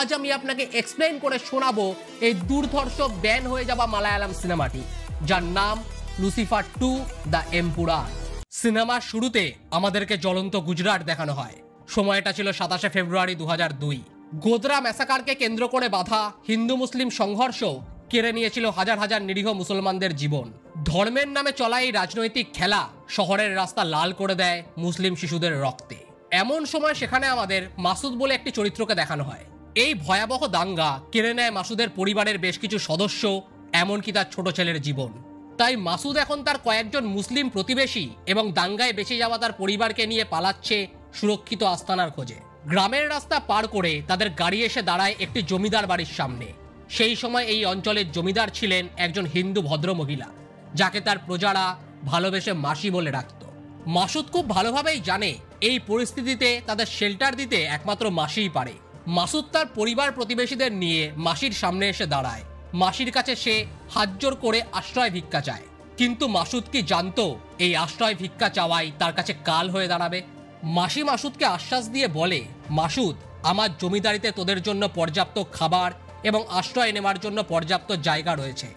আজ আমি আপনাকে এক্সপ্লেইন করে শোনাবো এই দুর্ধর্ষ ব্যান হয়ে যাওয়া মালায়ালাম সিনেমাটি, যার নাম লুসিফার 2 দ্য এম্পুরার। সিনেমার শুরুতে আমাদেরকে জ্বলন্ত গুজরাট দেখানো হয়। সময়টা ছিল 27শে ফেব্রুয়ারি 2002। গোদরা ম্যাসাকারকে কেন্দ্র করে বাঁধা হিন্দু মুসলিম সংঘর্ষ কেড়ে নিয়েছিল হাজার হাজার নিরীহ মুসলমানদের জীবন। ধর্মের নামে চলা এই রাজনৈতিক খেলা শহরের রাস্তা লাল করে দেয় মুসলিম শিশুদের রক্তে। এমন সময় সেখানে আমাদের মাসুদ বলে একটি চরিত্রকে দেখানো হয়। এই ভয়াবহ দাঙ্গা কেড়ে নেয় মাসুদের পরিবারের বেশ কিছু সদস্য, এমনকি তার ছোট ছেলের জীবন। তাই মাসুদ এখন তার কয়েকজন মুসলিম প্রতিবেশী এবং দাঙ্গায় বেঁচে যাওয়া তার পরিবারকে নিয়ে পালাচ্ছে সুরক্ষিত আস্তানার খোঁজে। গ্রামের রাস্তা পার করে তাদের গাড়ি এসে দাঁড়ায় একটি জমিদার বাড়ির সামনে। সেই সময় এই অঞ্চলের জমিদার ছিলেন একজন হিন্দু ভদ্র মহিলা, যাকে তার প্রজারা ভালোবেসে মাসি বলে ডাকত। মাসুদ খুব ভালোভাবেই জানে এই পরিস্থিতিতে তাদের শেল্টার দিতে একমাত্র মাসিই পারে। মাসুদ তার পরিবার প্রতিবেশীদের নিয়ে মাসির সামনে এসে দাঁড়ায়। মাসির কাছে সে হাতজোড় করে আশ্রয় ভিক্ষা চায়। কিন্তু মাসুদ কি জানতো এই আশ্রয় ভিক্ষা চাওয়াই তার কাছে কাল হয়ে দাঁড়াবে? মাসি মাসুদকে আশ্বাস দিয়ে বলে, মাসুদ, আমার জমিদারিতে তোদের জন্য পর্যাপ্ত খাবার এবং আশ্রয় নেওয়ার জন্য পর্যাপ্ত জায়গা রয়েছে।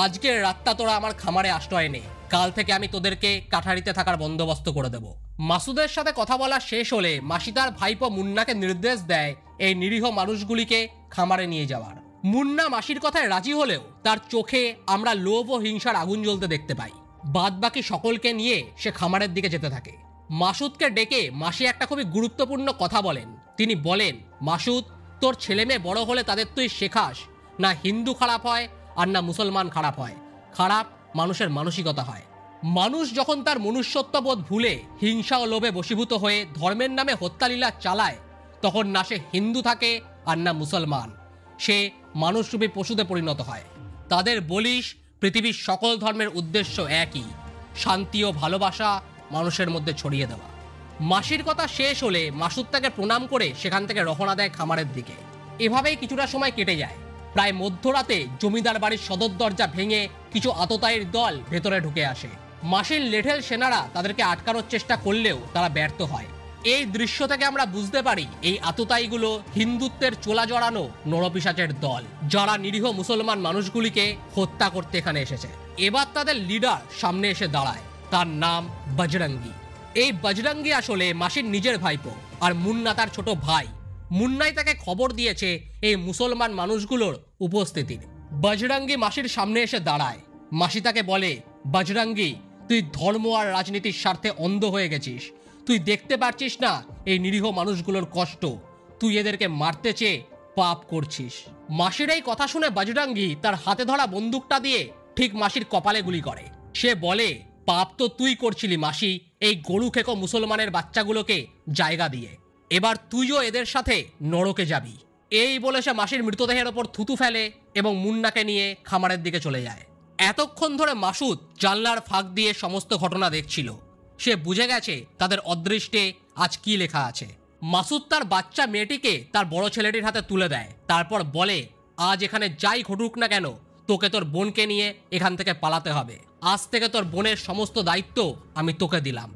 আজকের রাতটা তোরা আমার খামারে আশ্রয় নে, কাল থেকে আমি তোদেরকে কাঠারিতে থাকার বন্দোবস্ত করে দেব। মাসুদের সাথে কথা বলা শেষ হলে মাসি তার ভাইপো মুন্নাকে নির্দেশ দেয় এই নিরীহ মানুষগুলিকে খামারে নিয়ে যাওয়ার। মুন্না মাসির কথায় রাজি হলেও তার চোখে আমরা লোভ ও হিংসার আগুন জ্বলতে দেখতে পাই। বাদ বাকি সকলকে নিয়ে সে খামারের দিকে যেতে থাকে। মাসুদকে ডেকে মাসি একটা খুবই গুরুত্বপূর্ণ কথা বলেন। তিনি বলেন, মাসুদ, তোর ছেলে মেয়ে বড় হলে তাদের তুই শেখাস না হিন্দু খারাপ হয় আর না মুসলমান খারাপ হয়, খারাপ মানুষের মানসিকতা হয়। মানুষ যখন তার মনুষ্যত্ববোধ ভুলে হিংসা ও লোভে বশীভূত হয়ে ধর্মের নামে হত্যালীলা চালায়, তখন না সে হিন্দু থাকে আর না মুসলমান, সে মানুষরূপী পশুতে পরিণত হয়। তাদের বলিস পৃথিবীর সকল ধর্মের উদ্দেশ্য একই, শান্তি ও ভালোবাসা মানুষের মধ্যে ছড়িয়ে দেওয়া। মাসির কথা শেষ হলে মাসুদ তাকে প্রণাম করে সেখান থেকে রওনা দেয় খামারের দিকে। এভাবেই কিছুটা সময় কেটে যায়। প্রায় মধ্যরাতে জমিদার বাড়ির সদর দরজা ভেঙে কিছু আততায়ীর দল ভেতরে ঢুকে আসে। মাসির লেঠেল সেনারা তাদেরকে আটকানোর চেষ্টা করলেও তারা ব্যর্থ হয়। এই দৃশ্য থেকে আমরা বুঝতে পারি এই আততায়ীগুলো হিন্দুত্বের চোলা জড়ানো নরপিশাচের দল, যারা নিরীহ মুসলমান মানুষগুলিকে হত্যা করতে এখানে এসেছে। এবার তাদের লিডার সামনে এসে দাঁড়ায়, তার নাম বজরঙ্গী। এই বজরঙ্গী আসলে মাসির নিজের ভাইপো আর মুন্না তার ছোট ভাই। মুন্নাই তাকে খবর দিয়েছে এই মুসলমান মানুষগুলোর উপস্থিতির। বজরঙ্গী মাসির সামনে এসে দাঁড়ায়। মাসি তাকে বলে, বজরঙ্গী, তুই ধর্ম আর রাজনীতির স্বার্থে অন্ধ হয়ে গেছিস। তুই দেখতে পারছিস না এই নিরীহ মানুষগুলোর কষ্ট? তুই এদেরকে মারতে চেয়ে পাপ করছিস। মাসির এই কথা শুনে বজরঙ্গী তার হাতে ধরা বন্দুকটা দিয়ে ঠিক মাসির কপালে গুলি করে। সে বলে, পাপ তো তুই করছিলি মাসি, এই গরু খেকো মুসলমানের বাচ্চাগুলোকে জায়গা দিয়ে। এবার তুইও এদের সাথে নরকে যাবি। এই বলে সে মাসির মৃতদেহের ওপর থুতু ফেলে এবং মুন্নাকে নিয়ে খামারের দিকে চলে যায়। এতক্ষণ ধরে মাসুদ জানলার ফাঁক দিয়ে সমস্ত ঘটনা দেখছিল। সে বুঝে গেছে তাদের অদৃষ্টে আজ কি লেখা আছে। মাসুদ তার বাচ্চা মেয়েটিকে তার বড় ছেলেটির হাতে তুলে দেয়। তারপর বলে, আজ এখানে যাই ঘটুক না কেন, তোকে তোর বোনকে নিয়ে এখান থেকে পালাতে হবে। আজ থেকে তোর বোনের সমস্ত দায়িত্ব আমি তোকে দিলাম।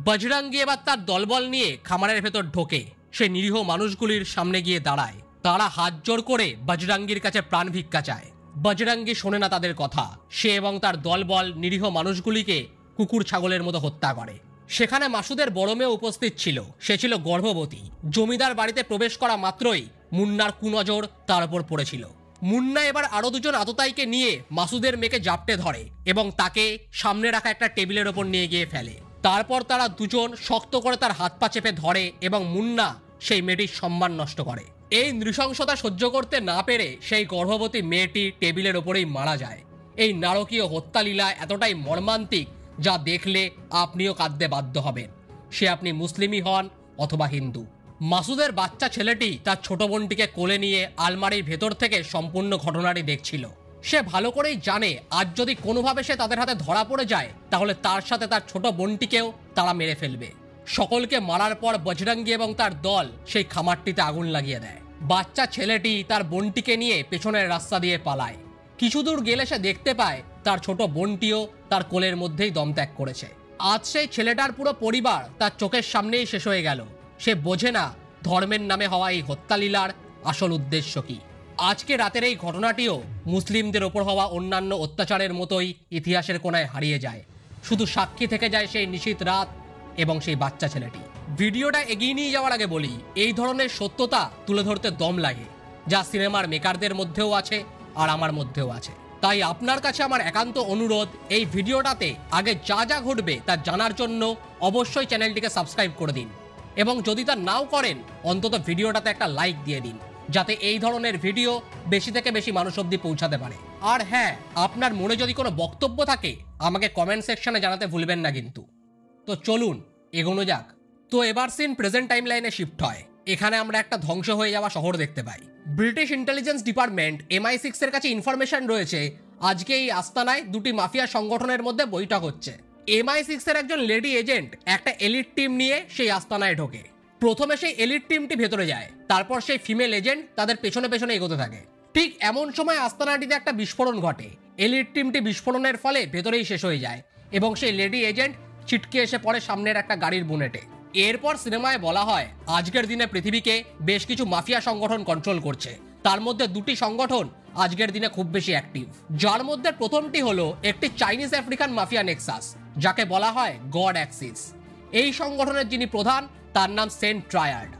বজরঙ্গী এবার তার দলবল নিয়ে খামারের ভেতর ঢোকে। সে নিরীহ মানুষগুলির সামনে গিয়ে দাঁড়ায়। তারা হাত জোড় করে বজরঙ্গীর কাছে প্রাণ ভিক্ষা চায়। বজরঙ্গী শোনে না তাদের কথা। সে এবং তার দলবল নিরীহ মানুষগুলিকে কুকুর ছাগলের মতো হত্যা করে। সেখানে মাসুদের বড় মেয়ে উপস্থিত ছিল। সে ছিল গর্ভবতী। জমিদার বাড়িতে প্রবেশ করা মাত্রই মুন্নার কুনজর তার উপর পড়েছিল। মুন্না এবার আরো দুজন আততায়ীকে নিয়ে মাসুদের মেয়েকে জাপটে ধরে এবং তাকে সামনে রাখা একটা টেবিলের ওপর নিয়ে গিয়ে ফেলে। তারপর তারা দুজন শক্ত করে তার হাত পা চেপে ধরে এবং মুন্না সেই মেয়েটির সম্মান নষ্ট করে। এই নৃশংসতা সহ্য করতে না পেরে সেই গর্ভবতী মেয়েটি টেবিলের ওপরেই মারা যায়। এই নারকীয় হত্যালীলা এতটাই মর্মান্তিক যা দেখলে আপনিও কাঁদতে বাধ্য হবেন, সে আপনি মুসলিমই হন অথবা হিন্দু। মাসুদের বাচ্চা ছেলেটি তার ছোট বোনটিকে কোলে নিয়ে আলমারির ভেতর থেকে সম্পূর্ণ ঘটনাটি দেখছিল। সে ভালো করেই জানে আজ যদি কোনোভাবে সে তাদের হাতে ধরা পড়ে যায় তাহলে তার সাথে তার ছোট বোনটিকেও তারা মেরে ফেলবে। সকলকে মারার পর বজরঙ্গী এবং তার দল সেই খামারটিতে আগুন লাগিয়ে দেয়। বাচ্চা ছেলেটি তার বোনটিকে নিয়ে পেছনের রাস্তা দিয়ে পালায়। কিছু দূর গেলে সে দেখতে পায় তার ছোট বোনটিও তার কোলের মধ্যেই দম ত্যাগ করেছে। আজ সেই ছেলেটার পুরো পরিবার তার চোখের সামনেই শেষ হয়ে গেল। সে বোঝে না ধর্মের নামে হওয়া এই হত্যালীলার আসল উদ্দেশ্য কি। আজকে রাতের এই ঘটনাটিও মুসলিমদের ওপর হওয়া অন্যান্য অত্যাচারের মতোই ইতিহাসের কোনায় হারিয়ে যায়। শুধু সাক্ষী থেকে যায় সেই নিশীথ রাত এবং সেই বাচ্চা ছেলেটি। ভিডিওটা এগিয়ে নিয়ে যাওয়ার আগে বলি, এই ধরনের সত্যতা তুলে ধরতে দম লাগে, যা সিনেমার মেকারদের মধ্যেও আছে আর আমার মধ্যেও আছে। তাই আপনার কাছে আমার একান্ত অনুরোধ, এই ভিডিওটাতে আগে যা যা ঘটবে তা জানার জন্য অবশ্যই চ্যানেলটিকে সাবস্ক্রাইব করে দিন, এবং যদি তা নাও করেন অন্তত ভিডিওটাতে একটা লাইক দিয়ে দিন, যাতে এই ধরনের ভিডিও বেশি থেকে বেশি মানুষ অবধি পৌঁছাতে পারে। আর হ্যাঁ, আপনার মনে যদি কোনো বক্তব্য থাকে আমাকে কমেন্ট সেকশনে জানাতে ভুলবেন না কিন্তু। তো চলুন এগোনো যাক। তো এবার সিন প্রেজেন্ট টাইম লাইনে শিফট হয়। এখানে আমরা একটা ধ্বংস হয়ে যাওয়া শহর দেখতে পাই। ব্রিটিশ ইন্টেলিজেন্স ডিপার্টমেন্ট MI6 এর কাছে ইনফরমেশন রয়েছে আজকে এই আস্তানায় দুটি মাফিয়া সংগঠনের মধ্যে বৈঠক হচ্ছে। MI6 এর একজন লেডি এজেন্ট একটা এলিট টিম নিয়ে সেই আস্তানায় ঢোকে। প্রথমে সেই এলিট টিমটি ভেতরে যায়, তারপর সেই ফিমেল এজেন্ট তাদের পেছনে পেছনে এগোতে থাকে। ঠিক এমন সময় আস্তানাটিতে একটা বিস্ফোরণ ঘটে। এলিট টিমটি বিস্ফোরণের ফলে ভেতরেই শেষ হয়ে যায় এবং সেই লেডি এজেন্ট ছিটকে এসে পড়ে সামনের একটা গাড়ির বুনেটে। এরপর সিনেমায় বলা হয় আজকের দিনে পৃথিবীকে বেশ কিছু মাফিয়া সংগঠন কন্ট্রোল করছে। তার মধ্যে দুটি সংগঠন আজকের দিনে খুব বেশি অ্যাক্টিভ, যার মধ্যে প্রথমটি হলো একটি চাইনিজ আফ্রিকান মাফিয়া নেক্সাস, যাকে বলা হয় গড অ্যাক্সিস। এই সংগঠনের যিনি প্রধান তার নাম সেন্ট ট্রায়াড,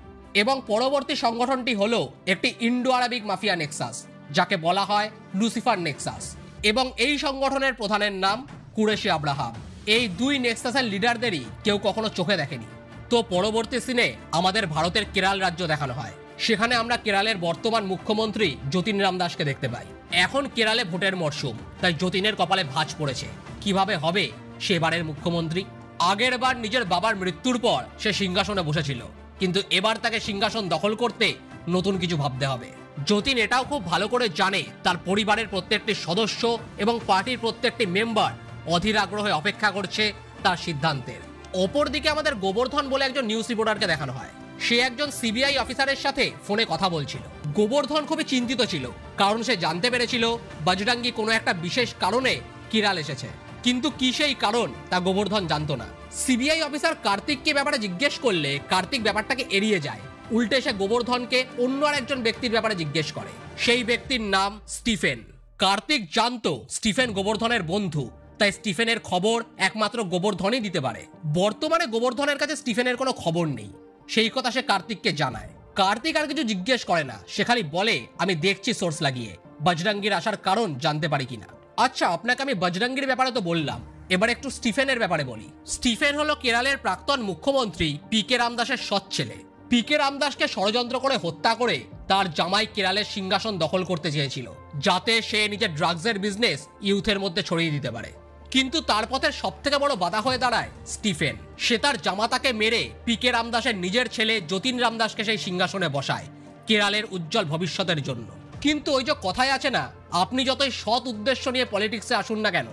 এবং পরবর্তী সংগঠনটি হলো একটি ইন্ডো আরবিক মাফিয়া নেক্সাস, যাকে বলা হয় লুসিফার নেক্সাস, এবং এই সংগঠনের প্রধানের নাম কুরেশি আব্রাহাম। এই দুই নেক্সাসের লিডারদেরই কেউ কখনো চোখে দেখেনি। তো পরবর্তী সিনে আমাদের ভারতের কেরল রাজ্য দেখানো হয়। সেখানে আমরা কেরলের বর্তমান মুখ্যমন্ত্রী যতীন রাম দাসকে দেখতে পাই। এখন কেরলে ভোটের মরশুম, তাই যতীনের কপালে ভাঁজ পড়েছে কিভাবে হবে সেবারের মুখ্যমন্ত্রী। আগের বার নিজের বাবার মৃত্যুর পর সে সিংহাসনে বসেছিল, কিন্তু এবার তাকে সিংহাসন দখল করতে নতুন কিছু ভাবতে হবে। যতীন এটাও খুব ভালো করে জানে তার পরিবারের প্রত্যেকটি সদস্য এবং পার্টির প্রত্যেকটি মেম্বার অধীর আগ্রহে অপেক্ষা করছে তার সিদ্ধান্তের। অপরদিকে আমাদের গোবর্ধন বলে একজন নিউজ রিপোর্টারকে দেখানো হয়। সে একজন CBI অফিসারের সাথে ফোনে কথা বলছিল। গোবর্ধন খুবই চিন্তিত ছিল, কারণ সে জানতে পেরেছিল বজরঙ্গী কোনো একটা বিশেষ কারণে কিরাল এসেছে, কিন্তু কি সেই কারণ তা গোবর্ধন জানতো না। CBI অফিসার কার্তিককে ব্যাপারে জিজ্ঞেস করলে কার্তিক ব্যাপারটাকে এড়িয়ে যায়। উল্টে সে গোবর্ধনকে অন্য আরেকজন ব্যক্তির ব্যাপারে জিজ্ঞেস করে। সেই ব্যক্তির নাম স্টিফেন। কার্তিক জানতো স্টিফেন গোবর্ধনের বন্ধু, তাই স্টিফেনের খবর একমাত্র গোবর্ধনই দিতে পারে। বর্তমানে গোবর্ধনের কাছে স্টিফেনের কোনো খবর নেই, সেই কথা সে কার্তিককে জানায়। কার্তিক আর কিছু জিজ্ঞেস করে না, সে খালি বলে আমি দেখছি সোর্স লাগিয়ে বজরঙ্গীর আসার কারণ জানতে পারি কিনা। আচ্ছা, আপনাকে আমি বজরঙ্গীর ব্যাপারে তো বললাম, এবার একটু স্টিফেনের ব্যাপারে বলি। স্টিফেন হলো কেরলের প্রাক্তন মুখ্যমন্ত্রী PK রামদাসের সৎ ছেলে। PK রামদাসকে ষড়যন্ত্র করে হত্যা করে তার জামাই কেরলের সিংহাসন দখল করতে চেয়েছিল, যাতে সে নিজের ড্রাগসের বিজনেস ইউথের মধ্যে ছড়িয়ে দিতে পারে। কিন্তু তার পথের সবথেকে বড় বাধা হয়ে দাঁড়ায় স্টিফেন। সে তার জামাতাকে মেরে PK রামদাসের নিজের ছেলে যতীন রামদাসকে সেই সিংহাসনে বসায় কেরলের উজ্জ্বল ভবিষ্যতের জন্য। কিন্তু ওই যে কথায় আছে না, আপনি যতই সৎ উদ্দেশ্য নিয়ে পলিটিক্সে আসুন না কেন,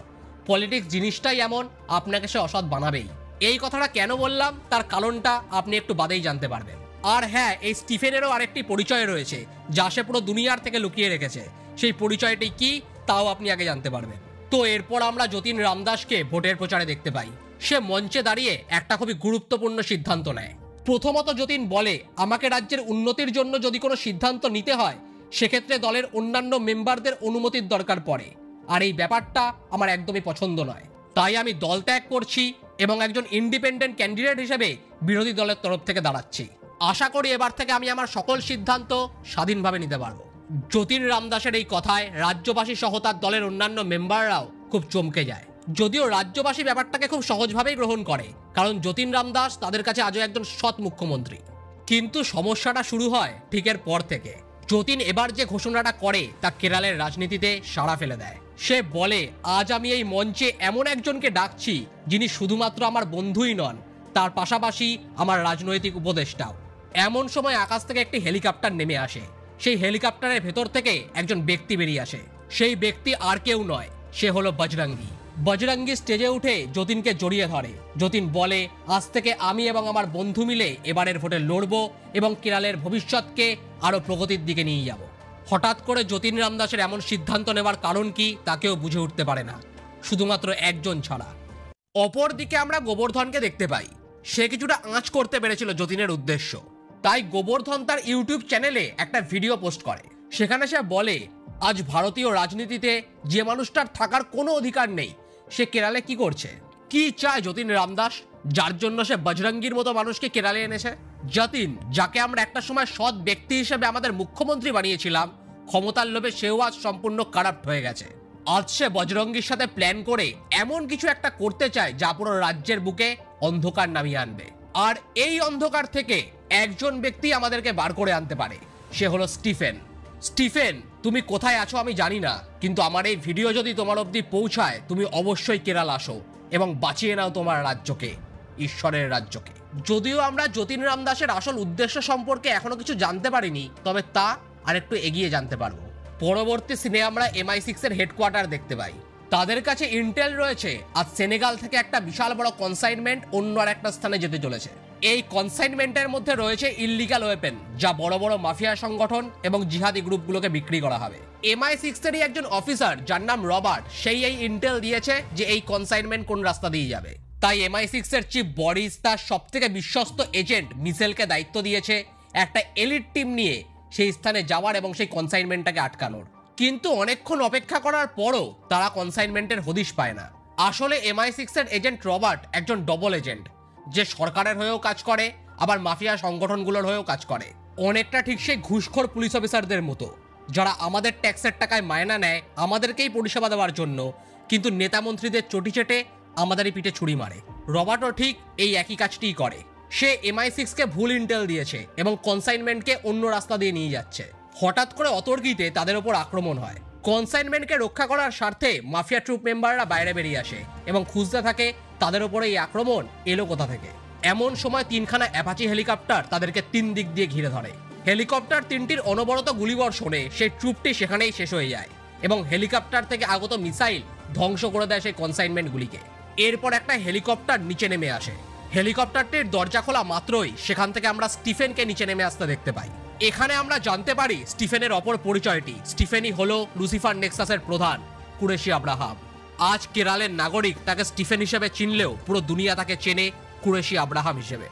পলিটিক্স জিনিসটাই এমন আপনাকে সে অসৎ বানাবেই। এই কথাটা কেন বললাম তার কারণটা আপনি একটু বাদেই জানতে পারবেন। আর হ্যাঁ, এই স্টিফেনেরও আরেকটি পরিচয় রয়েছে যা সে পুরো দুনিয়ার থেকে লুকিয়ে রেখেছে। সেই পরিচয়টি কি তাও আপনি আগে জানতে পারবেন। তো এরপর আমরা যতীন রামদাসকে ভোটের প্রচারে দেখতে পাই। সে মঞ্চে দাঁড়িয়ে একটা খুবই গুরুত্বপূর্ণ সিদ্ধান্ত নেয়। প্রথমত যতীন বলে আমাকে রাজ্যের উন্নতির জন্য যদি কোনো সিদ্ধান্ত নিতে হয় সেক্ষেত্রে দলের অন্যান্য মেম্বারদের অনুমতির দরকার পড়ে, আর এই ব্যাপারটা আমার একদমই পছন্দ নয়। তাই আমি দল ত্যাগ করছি এবং একজন ইন্ডিপেন্ডেন্ট ক্যান্ডিডেট হিসেবে বিরোধী দলের তরফ থেকে দাঁড়াচ্ছি। আশা করি এবার থেকে আমি আমার সকল সিদ্ধান্ত স্বাধীনভাবে নিতে পারবো। যতীন রামদাসের এই কথায় রাজ্যবাসী সহ তার দলের অন্যান্য মেম্বাররাও খুব চমকে যায়। যদিও রাজ্যবাসী ব্যাপারটাকে খুব সহজভাবেই গ্রহণ করে, কারণ যতীন রামদাস তাদের কাছে আজও একজন সৎ মুখ্যমন্ত্রী। কিন্তু সমস্যাটা শুরু হয় ঠিক এর পর থেকে। যতীন এবার যে ঘোষণাটা করে তা কেরলের রাজনীতিতে সাড়া ফেলে দেয়। সে বলে আজ আমি এই মঞ্চে এমন একজনকে ডাকছি যিনি শুধুমাত্র আমার বন্ধুই নন, তার পাশাপাশি আমার রাজনৈতিক উপদেষ্টাও। এমন সময় আকাশ থেকে একটি হেলিকপ্টার নেমে আসে। সেই হেলিকপ্টারের ভেতর থেকে একজন ব্যক্তি বেরিয়ে আসে। সেই ব্যক্তি আর কেউ নয়, সে হলো বজরঙ্গী। বজরঙ্গী স্টেজে উঠে যতীনকে জড়িয়ে ধরে। যতীন বলে আজ থেকে আমি এবং আমার বন্ধু মিলে এবারের ভোটে লড়বো এবং কেরলের ভবিষ্যৎকে আরো প্রগতির দিকে নিয়ে যাব। হঠাৎ করে যতীন রামদাসের এমন সিদ্ধান্ত নেওয়ার কারণ কি তা কেউ বুঝে উঠতে পারে না, শুধুমাত্র একজন ছাড়া। অপরদিকে আমরা গোবর্ধনকে দেখতে পাই। সে কিছুটা আঁচ করতে পেরেছিল যতীনের উদ্দেশ্য, তাই গোবর্ধন তার ইউটিউব চ্যানেলে একটা ভিডিও পোস্ট করে। সেখানে সে বলে, আজ ভারতীয় রাজনীতিতে যে মানুষটার থাকার কোনো অধিকার নেই, সে কেরালে কি করছে? কি চায় যতীন রামদাস, যার জন্য সে বজরঙ্গীর মতো মানুষকে কেরালে এনেছে? যতীন, যাকে আমরা একটা সময় সৎ ব্যক্তি হিসেবে আমাদের মুখ্যমন্ত্রী বানিয়েছিলাম, ক্ষমতার লোভে সেও আজ সম্পূর্ণ কারাপ্ট হয়ে গেছে। আজ সে বজরঙ্গীর সাথে প্ল্যান করে এমন কিছু একটা করতে চায় যা পুরো রাজ্যের বুকে অন্ধকার নামিয়ে আনবে। আর এই অন্ধকার থেকে একজন ব্যক্তি আমাদেরকে বার করে আনতে পারে, সে হলো স্টিফেন। স্টিফেন, তুমি কোথায় আছো আমি জানি না, কিন্তু আমার এই ভিডিও যদি তোমার অবধি পৌঁছায়, তুমি অবশ্যই কেরাল আসো এবং বাঁচিয়ে নাও তোমার রাজ্যকে, ঈশ্বরের রাজ্যকে। যদিও আমরা যতীন রামদাসের আসল উদ্দেশ্য সম্পর্কে এখনো কিছু জানতে পারিনি, তবে তা আরেকটু এগিয়ে জানতে পারবো। পরবর্তী সিনে আমরা MI6 এর হেডকোয়ার্টার দেখতে পাই। তাদের কাছে ইন্টেল রয়েছে আর সেনেগাল থেকে একটা বিশাল বড় কনসাইনমেন্ট অন্য আর একটা স্থানে যেতে চলেছে। এই কনসাইনমেন্টের মধ্যে রয়েছে ইল্লিগাল ওয়েপেন, যা বড় বড় মাফিয়া সংগঠন এবং জিহাদি গ্রুপগুলোকে বিক্রি করা হবে। MI6 এরই একজন অফিসার যার নাম রবার্ট, সেই এই ইন্টেল দিয়েছে যে এই কনসাইনমেন্ট কোন রাস্তা দিয়ে যাবে। তাই MI6 এর চিফ বরিস তার সবথেকে বিশ্বস্ত এজেন্ট মিশেলকে দায়িত্ব দিয়েছে একটা এলিট টিম নিয়ে সেই স্থানে যাওয়ার এবং সেই কনসাইনমেন্টটাকে আটকানোর। কিন্তু অনেকক্ষণ অপেক্ষা করার পরও তারা কনসাইনমেন্টের হদিশ পায় না। আসলে MI6 এর এজেন্ট রবার্ট একজন ডবল এজেন্ট, যে সরকারের হয়েও কাজ করে আবার মাফিয়া সংগঠনগুলোর হয়েও কাজ করে। অনেকটা ঠিক সেই ঘুষখোর পুলিশ অফিসারদের মতো, যারা আমাদের ট্যাক্সের টাকায় মায়না নেয় আমাদেরকেই পরিষেবা দেওয়ার জন্য, কিন্তু নেতা মন্ত্রীদের চটি চেটে আমাদেরই পিঠে ছুরি মারে। রবার্টও ঠিক এই একই কাজটিই করে। সে MI6 কে ভুল ইন্টেল দিয়েছে এবং কনসাইনমেন্টকে অন্য রাস্তা দিয়ে নিয়ে যাচ্ছে। হঠাৎ করে অতর্কিতে তাদের ওপর আক্রমণ হয়। কনসাইনমেন্টকে রক্ষা করার স্বার্থে মাফিয়া ট্রুপ মেম্বাররা বাইরে বেরিয়ে আসে এবং খুঁজতে থাকে তাদের ওপরে এই আক্রমণ এলো কোথা থেকে। এমন সময় 3খানা অ্যাপাচি হেলিকপ্টার তাদেরকে 3 দিক দিয়ে ঘিরে ধরে। হেলিকপ্টার 3টির অনবরত গুলিবর্ষণে সেই ট্রুপটি সেখানেই শেষ হয়ে যায় এবং হেলিকপ্টার থেকে আগত মিসাইল ধ্বংস করে দেয় সেই কনসাইনমেন্টগুলিকে। এরপর একটা হেলিকপ্টার নিচে নেমে আসে। হেলিকপ্টারটির দরজা খোলা মাত্রই সেখান থেকে আমরা স্টিফেনকে নিচে নেমে আসতে দেখতে পাই। এখানে আমরা জানতে পারি স্টিফেনের অপর পরিচয়টি। স্টিফেনই হলো লুসিফার নেক্সাসের প্রধান কুরেশি আব্রাহাম। আজ কেরালের নাগরিক তাকে স্টিফেন হিসেবে চিনলেও পুরো দুনিয়া তাকে চেনে কুরেশি আব্রাহাম হিসেবে।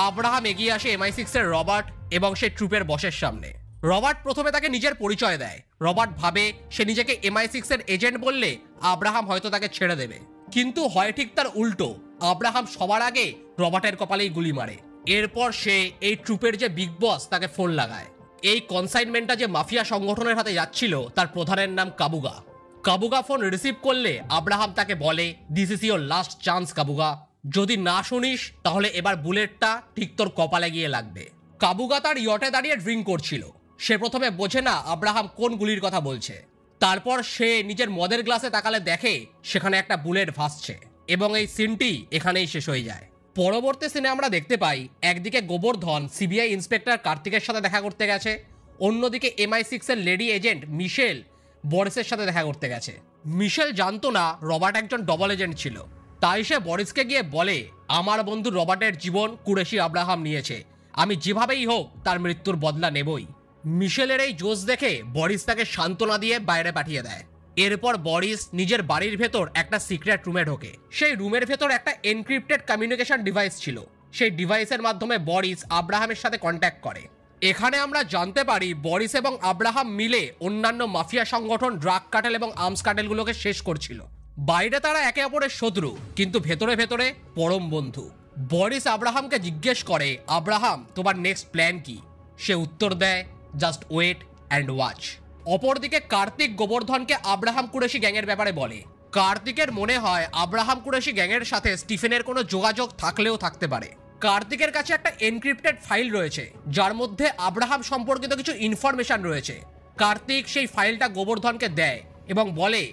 আব্রাহাম এগিয়ে আসে MI6 এর রবার্ট এবং সেই ট্রুপের বসের সামনে। রবার্ট প্রথমে তাকে নিজের পরিচয় দেয়। রবার্ট ভাবে সে নিজেকে MI6 এর এজেন্ট বললে আব্রাহাম হয়তো তাকে ছেড়ে দেবে, কিন্তু হয় ঠিক তার উল্টো। আব্রাহাম সবার আগে রবার্টের কপালেই গুলি মারে। এরপর সে এই ট্রুপের যে বিগ বস তাকে ফোন লাগায়। এই কনসাইনমেন্টটা যে মাফিয়া সংগঠনের হাতে যাচ্ছিল তার প্রধানের নাম কাবুগা। কাবুগা ফোন রিসিভ করলে আব্রাহাম তাকে বলে, this is your last chance Kabuga, যদি না শুনিস তাহলে এবার বুলেটটা ঠিক তোর কপালে গিয়ে লাগবে। কাবুগা তার ইয়টে দাঁড়িয়ে ড্রিঙ্ক করছিল। সে প্রথমে বোঝে না আব্রাহাম কোন গুলির কথা বলছে। তারপর সে নিজের মদের গ্লাসে তাকালে দেখে সেখানে একটা বুলেট ভাসছে এবং এই সিনটি এখানেই শেষ হয়ে যায়। পরবর্তী সিনে আমরা দেখতে পাই একদিকে গোবর্ধন সিবিআই ইন্সপেক্টর কার্তিকের সাথে দেখা করতে গেছে, অন্যদিকে MI6 এর লেডি এজেন্ট মিশেল বরিসের সাথে দেখা করতে গেছে। মিশেল জানতো না রবার্ট একজন ডবল এজেন্ট ছিল, তাই সে বরিসকে গিয়ে বলে, আমার বন্ধু রবার্টের জীবন কুরেশি আব্রাহাম নিয়েছে, আমি যেভাবেই হোক তার মৃত্যুর বদলা নেবই। মিশেলের এই জোশ দেখে বরিস তাকে সান্ত্বনা দিয়ে বাইরে পাঠিয়ে দেয়। এরপর বরিস নিজের বাড়ির ভেতর একটা সিক্রেট রুমে ঢোকে। সেই রুমের ভেতর একটা এনক্রিপ্টেড কমিউনিকেশন ডিভাইস ছিল। সেই ডিভাইসের মাধ্যমে বরিস আব্রাহামের সাথে কন্ট্যাক্ট করে। এখানে আমরা জানতে পারি বরিস এবং আব্রাহাম মিলে অন্যান্য মাফিয়া সংগঠন, ড্রাগ কার্টেল এবং আর্মস কার্টেলগুলোকে শেষ করছিল। বাইরে তারা একে অপরের শত্রু, কিন্তু ভেতরে ভেতরে পরম বন্ধু। বরিস আব্রাহামকে জিজ্ঞেস করে, আব্রাহাম তোমার নেক্সট প্ল্যান কি? সে উত্তর দেয়, জাস্ট ওয়েট অ্যান্ড ওয়াচ। অপরদিকে কার্তিক গোবর্ধনকে আব্রাহাম কুরেশি গ্যাংয়ের ব্যাপারে বলে। কার্তিকের মনে হয় আব্রাহাম কুরেশি গ্যাংয়ের সাথে স্টিফেনের কোনো যোগাযোগ থাকলেও থাকতে পারে। কার্তিকের কাছে একটা এনক্রিপ্টেড ফাইল রয়েছে যার মধ্যে আব্রাহাম সম্পর্কিত কিছু ইনফরমেশন রয়েছে। কার্তিক সেই ফাইলটা গোবর্ধনকে দেয় এবং বলে,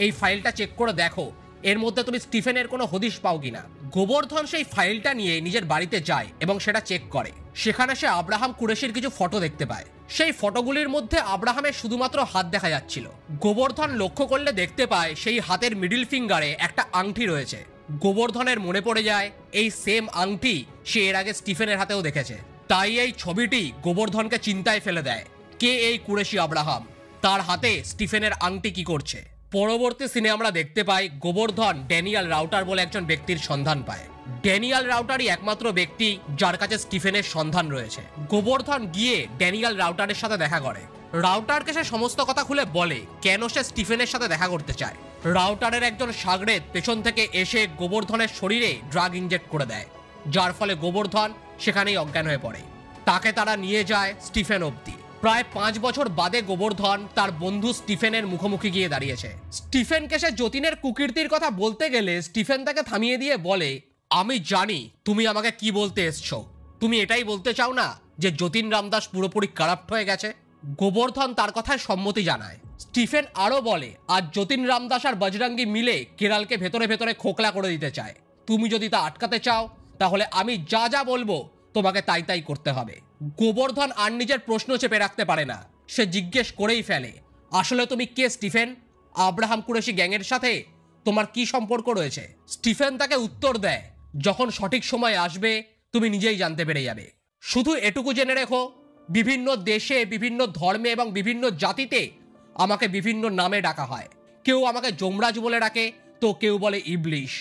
এই ফাইলটা চেক করে দেখো এর মধ্যে তুমি স্টিফেনের কোনো হদিশ পাও কিনা। গোবর্ধন সেই ফাইলটা নিয়ে নিজের বাড়িতে যায় এবং সেটা চেক করে। সেখানে সে আব্রাহাম কুরেশির কিছু ফটো দেখতে পায়। সেই ফটোগুলির মধ্যে আব্রাহামের শুধুমাত্র হাত দেখা যাচ্ছিল। গোবর্ধন লক্ষ্য করলে দেখতে পায় সেই হাতের মিডিল ফিঙ্গারে একটা আংটি রয়েছে। গোবর্ধনের মনে পড়ে যায় এই সেম আংটি সে এর আগে স্টিফেনের হাতেও দেখেছে। তাই এই ছবিটি গোবর্ধনকে চিন্তায় ফেলে দেয়, কে এই কুরেশি আব্রাহাম, তার হাতে স্টিফেনের আংটি কি করছে। পরবর্তী সিনে আমরা দেখতে পাই গোবর্ধন ড্যানিয়েল রাউটার বলে একজন ব্যক্তির সন্ধান পায়। ড্যানিয়েল রাউটারই একমাত্র ব্যক্তি যার কাছে স্টিফেনের সন্ধান রয়েছে। গোবর্ধন গিয়ে ড্যানিয়েল রাউটারের সাথে দেখা করে। রাউটারকে সে সমস্ত কথা খুলে বলে কেন সে স্টিফেনের সাথে দেখা করতে চায়। রাউটারের একজন শাগরেদ পেছন থেকে এসে গোবর্ধনের শরীরে ড্রাগ ইনজেক্ট করে দেয়, যার ফলে গোবর্ধন সেখানেই অজ্ঞান হয়ে পড়ে। তাকে তারা নিয়ে যায় স্টিফেন অবধি। প্রায় 5 বছর বাদে গোবর্ধন তার বন্ধু স্টিফেনের মুখোমুখি গিয়ে দাঁড়িয়েছে। স্টিফেনকে সে যতীনের কুকীর্তির কথা বলতে গেলে স্টিফেন তাকে থামিয়ে দিয়ে বলে, আমি জানি তুমি আমাকে কি বলতে এসছো। তুমি এটাই বলতে চাও না যে যতীন রামদাস পুরোপুরি কারাপ্ট হয়ে গেছে? গোবর্ধন তার কথায় সম্মতি জানায়। স্টিফেন আরো বলে, আজ যতীন রামদাস আর বজরঙ্গী মিলে কেরালকে ভেতরে ভেতরে খোকলা করে দিতে চায়। তুমি যদি তা আটকাতে চাও তাহলে আমি যা যা বলবো তোমাকে তাই তাই করতে হবে। গোবর্ধন আর নিজের প্রশ্ন চেপে রাখতে পারে না। সে জিজ্ঞেস করেই ফেলে, আসলে তুমি কে স্টিফেন? আব্রাহাম কুরেশি গ্যাংয়ের সাথে তোমার কি সম্পর্ক রয়েছে? স্টিফেন তাকে উত্তর দেয়, যখন সঠিক সময় আসবে তুমি নিজেই জানতে পেরে যাবে। শুধু এটুকু জেনে রেখো, বিভিন্ন দেশে, বিভিন্ন ধর্মে এবং বিভিন্ন জাতিতে আমাকে বিভিন্ন নামে ডাকা হয়। কেউ আমাকে যমরাজ বলে ডাকে, তো কেউ বলে ইবলিশ।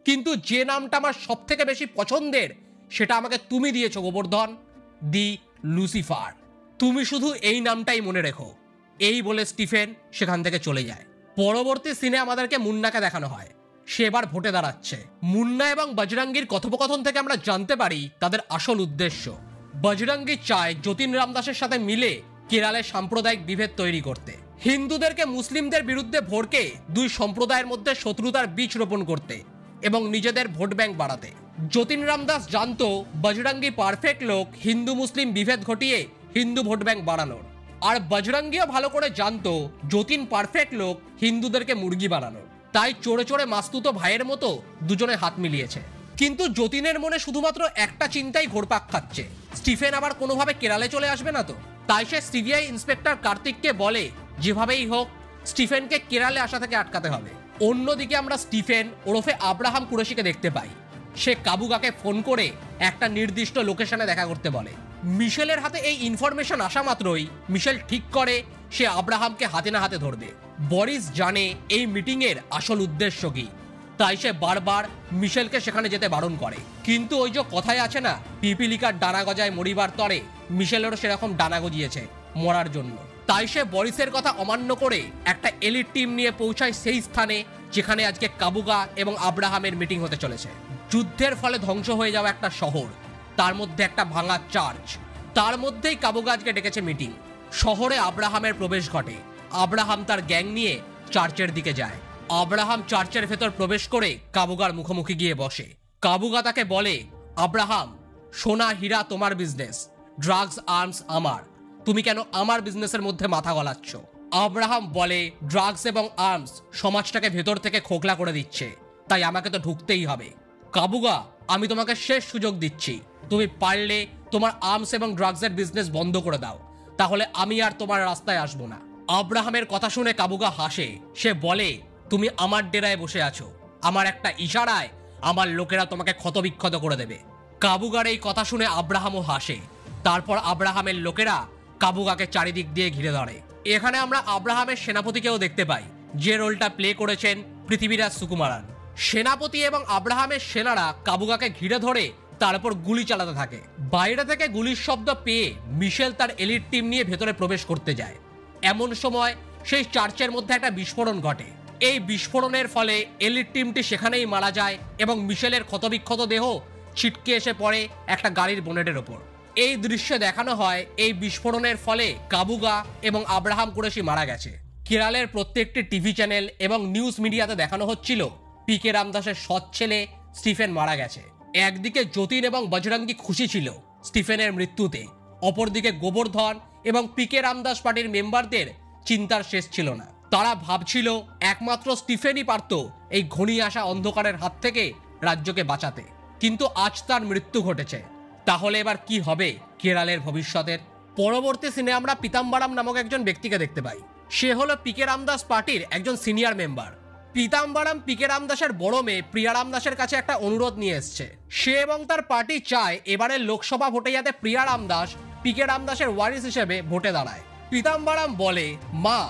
কিন্তু যে নামটা আমার সব থেকে বেশি পছন্দের সেটা আমাকে তুমি দিয়েছো গোবর্ধন, দি লুসিফার। তুমি শুধু এই নামটাই মনে রেখো। এই বলে স্টিফেন সেখান থেকে চলে যায়। পরবর্তী সিনে আমাদেরকে মুন্নাকে দেখানো হয়। সে এবার ভোটে দাঁড়াচ্ছে। মুন্না এবং বজরঙ্গীর কথোপকথন থেকে আমরা জানতে পারি তাদের আসল উদ্দেশ্য। বজরঙ্গী চায় যতীন রামদাসের সাথে মিলে কেরালের সাম্প্রদায়িক বিভেদ তৈরি করতে, হিন্দুদেরকে মুসলিমদের বিরুদ্ধে ভড়কে দুই সম্প্রদায়ের মধ্যে শত্রুতার বীজ রোপণ করতে এবং নিজেদের ভোট ব্যাংক বাড়াতে। যতীন রামদাস জানতো বজরঙ্গী পারফেক্ট লোক হিন্দু মুসলিম বিভেদ ঘটিয়ে হিন্দু ভোট ব্যাংক বাড়ানোর, আর বজরঙ্গীও ভালো করে জানতো যতীন পারফেক্ট লোক হিন্দুদেরকে মুরগি বানানোর। তাই চড়ে চড়ে মাস্তুতো ভাইয়ের মতো দুজনে হাত মিলিয়েছে। কিন্তু যতীনের মনে শুধুমাত্র একটা চিন্তাই ঘোরপাক খাচ্ছে, স্টিফেন আবার কোনোভাবে কেরালে চলে আসবে না তো। তাই সে সিবিআই ইন্সপেক্টর কার্তিককে বলে যেভাবেই হোক স্টিফেনকে কেরালে আসা থেকে আটকাতে হবে। অন্যদিকে আমরা স্টিফেন ওরফে আব্রাহাম কুরেশিকে দেখতে পাই। সে কাবুগাকে ফোন করে একটা নির্দিষ্ট লোকেশনে দেখা করতে বলে। মিশেলের হাতে এই ইনফরমেশন আসা মাত্রই মিশেল ঠিক করে সে আব্রাহামকে হাতে না হাতে ধরবে। বরিস জানে এই মিটিং এর আসল উদ্দেশ্য কি, তাই সে বারবার মিশেলকে সেখানে যেতে বারণ করে। কিন্তু ওই যে কথায় আছে না, পিপিলিকার ডানা গজায় মরিবার তরে, মিশেলেরও সেরকম ডানা গজিয়েছে মরার জন্য। তাই সে বরিসের কথা অমান্য করে একটা এলিট টিম নিয়ে পৌঁছায় সেই স্থানে যেখানে আজকে কাবুগা এবং আব্রাহামের মিটিং হতে চলেছে। যুদ্ধের ফলে ধ্বংস হয়ে যাওয়া একটা শহর, তার মধ্যে একটা ভাঙা চার্চ, তার মধ্যেই কাবুগা আজকে ডেকেছে মিটিং। শহরে আব্রাহামের প্রবেশ ঘটে। আব্রাহাম তার গ্যাং নিয়ে চার্চের দিকে যায়। আব্রাহাম চার্চের ভেতর প্রবেশ করে কাবুগার মুখোমুখি গিয়ে বসে। কাবুগা তাকে বলে, আব্রাহাম, সোনা হীরা তোমার বিজনেস, ড্রাগস আর্মস আমার, তুমি কেন আমার বিজনেসের মধ্যে মাথা গলাচ্ছ? আব্রাহাম বলে, ড্রাগস এবং আর্মস সমাজটাকে ভেতর থেকে খোকলা করে দিচ্ছে, তাই আমাকে তো ঢুকতেই হবে। কাবুগা, আমি তোমাকে শেষ সুযোগ দিচ্ছি, তুমি পারলে তোমার আর্মস এবং ড্রাগসের বিজনেস বন্ধ করে দাও, তাহলে আমি আর তোমার রাস্তায় আসবো না। আব্রাহামের কথা শুনে কাবুগা হাসে। সে বলে, তুমি আমার ডেরায় বসে আছো, আমার একটা ইশারায় আমার লোকেরা তোমাকে ক্ষতবিক্ষত করে দেবে। কাবুগার এই কথা শুনে আব্রাহামও হাসে। তারপর আব্রাহামের লোকেরা কাবুগাকে চারিদিক দিয়ে ঘিরে ধরে। এখানে আমরা আব্রাহামের সেনাপতিকেও দেখতে পাই, যে রোলটা প্লে করেছেন পৃথিবীরাজ সুকুমারান। সেনাপতি এবং আব্রাহামের সেনারা কাবুগাকে ঘিরে ধরে তারপর গুলি চালাতে থাকে। বাইরে থেকে গুলির শব্দ পেয়ে মিশেল তার এলিট টিম নিয়ে ভেতরে প্রবেশ করতে যায়। এমন সময় সেই চার্চের মধ্যে একটা বিস্ফোরণ ঘটে। এই বিস্ফোরণের ফলে এলিট টিমটি সেখানেই মারা যায় এবং মিশেলের ক্ষতবিক্ষত দেহ ছিটকে এসে পড়ে একটা গাড়ির বোনেটের ওপর। এই দৃশ্যে দেখানো হয় এই বিস্ফোরণের ফলে কাবুগা এবং আব্রাহাম কুরেশি মারা গেছে। কেরালের প্রত্যেকটি টিভি চ্যানেল এবং নিউজ মিডিয়াতে দেখানো হচ্ছিল পিকে রামদাসের সৎ ছেলে স্টিফেন মারা গেছে। একদিকে যতীন এবং বজরঙ্গী খুশি ছিল স্টিফেনের মৃত্যুতে, অপরদিকে গোবর্ধন এবং পিকে রামদাস পার্টির মেম্বারদের চিন্তার শেষ ছিল না। তারা ভাবছিল একমাত্র স্টিফেনই পারত এই ঘনিয়ে আসা অন্ধকারের হাত থেকে রাজ্যকে বাঁচাতে। কিন্তু আজ তার মৃত্যু ঘটেছে। তাহলে এবার কি হবে কেরালের ভবিষ্যতের? পরবর্তী সিনে আমরা পিতাম্বরম নামক একজন ব্যক্তিকে দেখতে পাই। সে হলো পিকে রামদাস পার্টির একজন সিনিয়র মেম্বার। পিতাম্বরম পিকে রামদাসের বড় মেয়ে প্রিয়া রামদাসের কাছে একটা অনুরোধ নিয়ে এসছে। সে এবং তার পার্টি চায় এবারের লোকসভা ভোটে যাতে প্রিয়া রামদাস পিকে রামদাসের ওয়ারিস হিসেবে ভোটে দাঁড়ায়। পিতাম্বরম বলে, মা,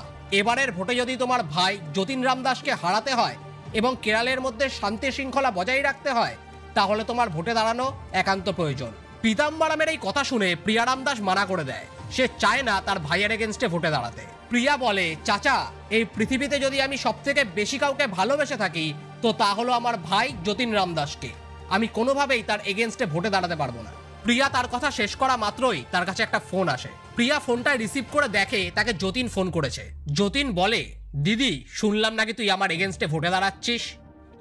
এবারের ভোটে যদি তোমার ভাই যতীন রামদাসকে হারাতে হয় এবং কেরালের মধ্যে শান্তি শৃঙ্খলা বজায় রাখতে হয়, তাহলে তোমার ভোটে দাঁড়ানো একান্ত প্রয়োজন। পীতাম্বরমের এই কথা শুনে প্রিয়ারাম দাস মানা করে দেয়, সে চায় না তার ভাইয়ের এগেনস্টে ভোটে দাঁড়াতে। প্রিয়া বলে, চাচা, এই পৃথিবীতে যদি আমি সব থেকে বেশি কাউকে ভালোবেসে থাকি তো তা হলো আমার ভাই যতীন রাম দাসকে। আমি কোনোভাবেই তার এগেনস্টে ভোটে দাঁড়াতে পারবো না। প্রিয়া তার কথা শেষ করা মাত্রই তার কাছে একটা ফোন আসে। প্রিয়া ফোনটা রিসিভ করে দেখে তাকে যতীন ফোন করেছে। যতীন বলে, দিদি, শুনলাম নাকি তুই আমার এগেনস্টে ভোটে দাঁড়াচ্ছিস।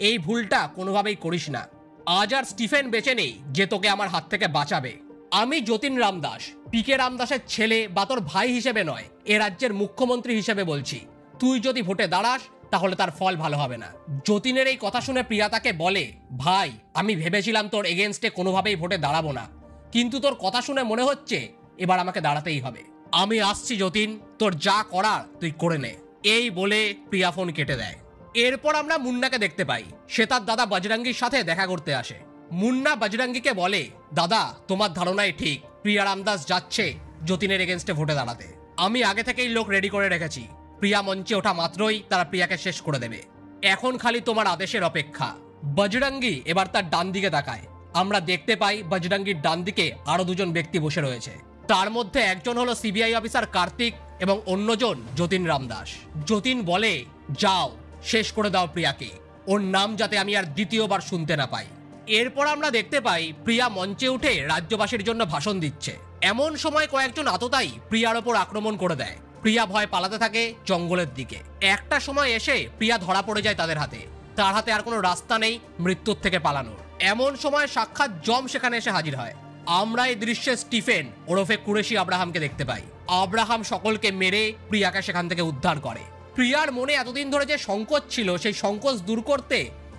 এই ভুলটা কোনোভাবেই করিস না। আজ আর স্টিফেন বেঁচে নেই যে তোকে আমার হাত থেকে বাঁচাবে। আমি যতীন রাম দাস, পিকে রাম দাসের ছেলে বা তোর ভাই হিসেবে নয়, এ রাজ্যের মুখ্যমন্ত্রী হিসেবে বলছি, তুই যদি ভোটে দাঁড়াস তাহলে তার ফল ভালো হবে না। যতীনের এই কথা শুনে প্রিয়া তাকে বলে, ভাই, আমি ভেবেছিলাম তোর এগেনস্টে কোনোভাবেই ভোটে দাঁড়াবো না, কিন্তু তোর কথা শুনে মনে হচ্ছে এবার আমাকে দাঁড়াতেই হবে। আমি আসছি যতীন, তোর যা করার তুই করে নে। এই বলে প্রিয়া ফোন কেটে দেয়। এরপর আমরা মুন্নাকে দেখতে পাই। সে তার দাদা বজরঙ্গীর সাথে দেখা করতে আসে। মুন্না বজরঙ্গীকে বলে, দাদা, তোমার ধারণাই ঠিক, প্রিয়া রামদাস যাচ্ছে যতীনের এগেনস্টে ভোটে দাঁড়াতে। আমি আগে থেকেই লোক রেডি করে রেখেছি। প্রিয়া মঞ্চে ওঠা মাত্রই তারা প্রিয়াকে শেষ করে দেবে। এখন খালি তোমার আদেশের অপেক্ষা। বজরঙ্গী এবার তার ডান দিকে তাকায়। আমরা দেখতে পাই বজরঙ্গীর ডান দিকে আরো দুজন ব্যক্তি বসে রয়েছে। তার মধ্যে একজন হলো সিবিআই অফিসার কার্তিক এবং অন্যজন যতীন রাম দাস। যতীন বলে, যাও, শেষ করে দাও প্রিয়াকে, ওর নাম যাতে আমি আর দ্বিতীয়বার শুনতে না পাই। এরপর আমরা দেখতে পাই প্রিয়া মঞ্চে উঠে রাজ্যবাসীর জন্য ভাষণ দিচ্ছে। এমন সময় কয়েকজন আততায়ী প্রিয়ার ওপর আক্রমণ করে দেয়। প্রিয়া ভয় পালাতে থাকে জঙ্গলের দিকে। একটা সময় এসে প্রিয়া ধরা পড়ে যায় তাদের হাতে। তার হাতে আর কোনো রাস্তা নেই মৃত্যুর থেকে পালানোর। এমন সময় সাক্ষাৎ জম সেখানে এসে হাজির হয়। আমরা এই দৃশ্যে স্টিফেন ওরফে কুরেশি আব্রাহামকে দেখতে পাই। আব্রাহাম সকলকে মেরে প্রিয়াকে সেখান থেকে উদ্ধার করে। প্রিয়ার মনে এতদিন ধরে যে সংকোচ ছিল, সেই সংকোচ দূর করতে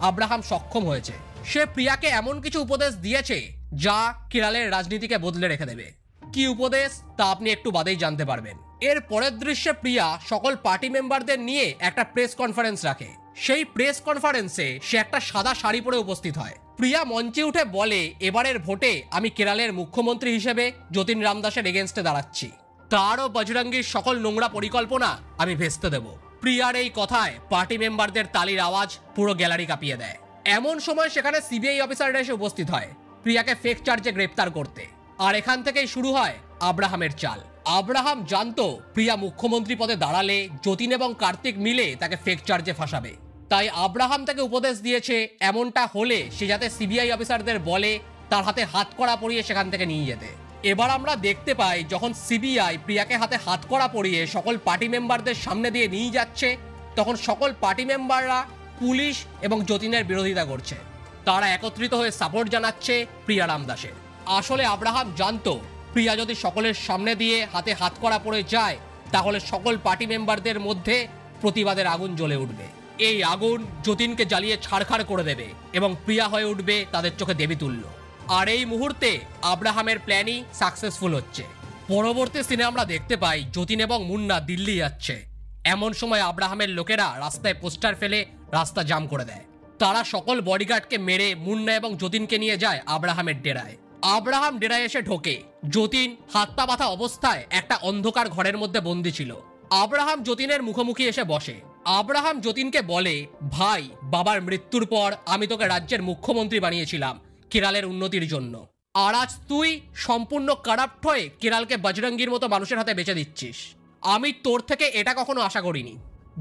আব্রাহাম সক্ষম হয়েছে। সে প্রিয়াকে এমন কিছু উপদেশ দিয়েছে যা কেরলের রাজনীতিকে বদলে রেখে দেবে। কি উপদেশ তা আপনি একটু বাদেই জানতে পারবেন। এর পরের দৃশ্যে প্রিয়া সকল পার্টি মেম্বারদের নিয়ে একটা প্রেস কনফারেন্স রাখে। সেই প্রেস কনফারেন্সে সে একটা সাদা শাড়ি পরে উপস্থিত হয়। প্রিয়া মঞ্চে উঠে বলে, এবারের ভোটে আমি কেরলের মুখ্যমন্ত্রী হিসেবে যতীন রাম দাসের এগেনস্টে দাঁড়াচ্ছি। তারও বজরঙ্গীর সকল নোংরা পরিকল্পনা আমি ভেস্তে দেব। প্রিয়ার এই কথায় পার্টি মেম্বারদের তালির আওয়াজ পুরো গ্যালারি কাঁপিয়ে দেয়। এমন সময় সেখানে সিবিআই অফিসাররা এসে উপস্থিত হয় প্রিয়াকে ফেক চার্জে গ্রেপ্তার করতে। আর এখান থেকেই শুরু হয় আব্রাহামের চাল। আব্রাহাম জানতো প্রিয়া মুখ্যমন্ত্রী পদে দাঁড়ালে যতীন এবং কার্তিক মিলে তাকে ফেক চার্জে ফাঁসাবে। তাই আব্রাহাম তাকে উপদেশ দিয়েছে এমনটা হলে সে যাতে সিবিআই অফিসারদের বলে তার হাতে হাতকড়া পরিয়ে সেখান থেকে নিয়ে যেতে। এবার আমরা দেখতে পাই যখন সিবিআই প্রিয়াকে হাতে হাতকড়া পরিয়ে সকল পার্টি মেম্বারদের সামনে দিয়ে নিয়ে যাচ্ছে, তখন সকল পার্টি মেম্বাররা পুলিশ এবং যতীনের বিরোধিতা করছে। তারা একত্রিত হয়ে সাপোর্ট জানাচ্ছে প্রিয়া রাম দাসের। আসলে আব্রাহাম জানতো প্রিয়া যদি সকলের সামনে দিয়ে হাতে হাতকড়া পড়ে যায় তাহলে সকল পার্টি মেম্বারদের মধ্যে প্রতিবাদের আগুন জ্বলে উঠবে। এই আগুন যতীনকে জ্বালিয়ে ছাড়খাড় করে দেবে এবং প্রিয়া হয়ে উঠবে তাদের চোখে দেবীতুল্য। আর এই মুহূর্তে আব্রাহামের প্ল্যানই সাকসেসফুল হচ্ছে। পরবর্তী সিনে আমরা দেখতে পাই যতীন এবং মুন্না দিল্লি যাচ্ছে। এমন সময় আব্রাহামের লোকেরা রাস্তায় পোস্টার ফেলে রাস্তা জাম করে দেয়। তারা সকল বডিগার্ডকে মেরে মুন্না এবং যতীনকে নিয়ে যায় আব্রাহামের ডেরায়। আব্রাহাম ডেরায় এসে ঢোকে। যতীন হাত পা বাঁধা অবস্থায় একটা অন্ধকার ঘরের মধ্যে বন্দী ছিল। আব্রাহাম যতীনের মুখোমুখি এসে বসে। আব্রাহাম যতীনকে বলে, ভাই, বাবার মৃত্যুর পর আমি তোকে রাজ্যের মুখ্যমন্ত্রী বানিয়েছিলাম কেরলের উন্নতির জন্য, আর আজ তুই সম্পূর্ণ কারাপ্ট হয়ে কেরলকে বজরঙ্গীর মতো মানুষের হাতে বেচে দিচ্ছিস। আমি তোর থেকে এটা কখনো আশা করিনি।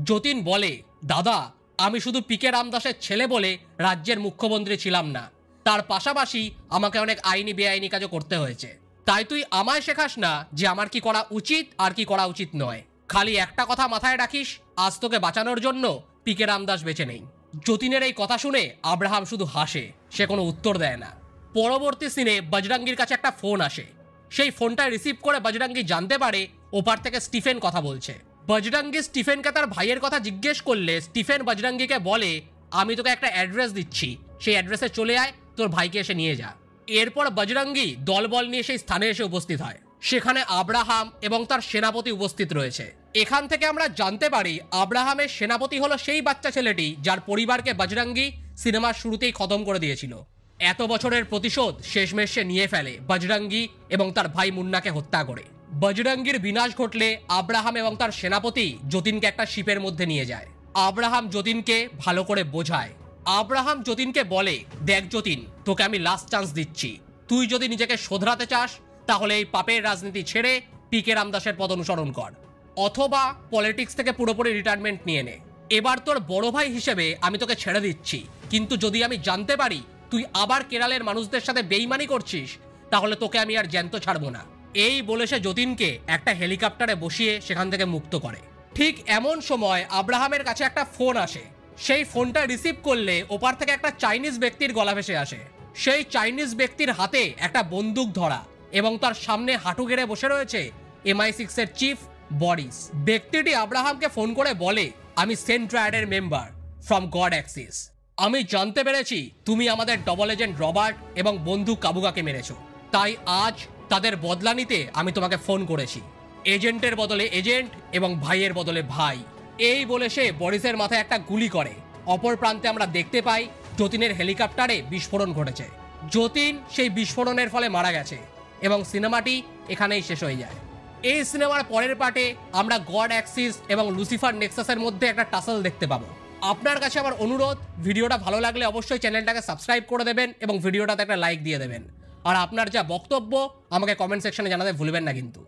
যতীন বলে, দাদা, আমি শুধু পিকে রাম দাসের ছেলে বলে রাজ্যের মুখ্যমন্ত্রী ছিলাম না, তার পাশাপাশি আমাকে অনেক আইনি বেআইনি কাজও করতে হয়েছে। তাই তুই আমায় শেখাস না যে আমার কি করা উচিত আর কি করা উচিত নয়। খালি একটা কথা মাথায় রাখিস, আজ তোকে বাঁচানোর জন্য পিকে রাম দাস বেঁচে নেই। যতীনের এই কথা শুনে আব্রাহাম শুধু হাসে, সে কোনো উত্তর দেয় না। পরবর্তী সিনে বজরঙ্গীর কাছে একটা ফোন আসে। সেই ফোনটা রিসিভ করে বজরঙ্গী জানতে পারে ওপার থেকে স্টিফেন কথা বলছে। বজরঙ্গী স্টিফেনকে তার ভাইয়ের কথা জিজ্ঞেস করলে স্টিফেন বজরঙ্গীকে বলে, আমি তোকে একটা অ্যাড্রেস দিচ্ছি, সেই অ্যাড্রেসে চলে আয়, তোর ভাইকে এসে নিয়ে যা। এরপর বজরঙ্গী দলবল নিয়ে সেই স্থানে এসে উপস্থিত হয়। সেখানে আব্রাহাম এবং তার সেনাপতি উপস্থিত রয়েছে। এখান থেকে আমরা জানতে পারি আব্রাহামের সেনাপতি হলো সেই বাচ্চা ছেলেটি যার পরিবারকে বজরঙ্গী সিনেমার শুরুতেই খতম করে দিয়েছিল। এত বছরের প্রতিশোধ শেষমেশ সে নিয়ে ফেলে বজরঙ্গী এবং তার ভাই মুন্নাকে হত্যা করে। বজরঙ্গীর বিনাশ ঘটলে আব্রাহাম এবং তার সেনাপতি যতীনকে একটা শিপের মধ্যে নিয়ে যায়। আব্রাহাম যতীনকে ভালো করে বোঝায় আব্রাহাম যতীনকে বলে, দেখ যতীন, তোকে আমি লাস্ট চান্স দিচ্ছি, তুই যদি নিজেকে শোধরাতে চাস তাহলে এই পাপের রাজনীতি ছেড়ে পিকে রামদাসের পথ অনুসরণ কর, অথবা পলিটিক্স থেকে পুরোপুরি রিটায়ারমেন্ট নিয়ে নে। এবার তোর বড় ভাই হিসেবে আমি তোকে ছেড়ে দিচ্ছি, কিন্তু যদি আমি জানতে পারি তুই আবার কেরালের মানুষদের সাথে বেইমানি করছিস তাহলে তোকে আমি আর জ্যান্ত ছাড়বো না। এই বলে সে যতীনকে একটা হেলিকপ্টারে বসিয়ে সেখান থেকে মুক্ত করে। ঠিক এমন সময় আব্রাহামের কাছে একটা ফোন আসে। সেই ফোনটা রিসিভ করলে ওপার থেকে একটা চাইনিজ ব্যক্তির গলা ভেসে আসে। সেই চাইনিজ ব্যক্তির হাতে একটা বন্দুক ধরা এবং তার সামনে হাঁটু গেড়ে বসে রয়েছে MI6 এর চিফ বরিস। ব্যক্তিটি আব্রাহামকে ফোন করে বলে, আমি সেন্ট্রায়ার্ডের মেম্বার ফ্রম গড অ্যাক্সিস। আমি জানতে পেরেছি তুমি আমাদের ডবল এজেন্ট রবার্ট এবং বন্ধু কাবুগাকে মেরেছো, তাই আজ তাদের বদলা নিতে আমি তোমাকে ফোন করেছি। এজেন্টের বদলে এজেন্ট এবং ভাইয়ের বদলে ভাই। এই বলে সে বরিসের মাথায় একটা গুলি করে। অপর প্রান্তে আমরা দেখতে পাই যতীনের হেলিকপ্টারে বিস্ফোরণ ঘটেছে। যতীন সেই বিস্ফোরণের ফলে মারা গেছে এবং সিনেমাটি এখানেই শেষ হয়ে যায়। এই সিনেমার পরের পার্টে আমরা গড অ্যাক্সিস এবং লুসিফার নেক্সাসের মধ্যে একটা টাসল দেখতে পাবো। আপনার কাছে আমার অনুরোধ, ভিডিওটা ভালো লাগলে অবশ্যই চ্যানেলটাকে সাবস্ক্রাইব করে দেবেন এবং ভিডিওটাতে একটা লাইক দিয়ে দেবেন। আর আপনার যা বক্তব্য আমাকে কমেন্ট সেকশনে জানাতে ভুলবেন না কিন্তু।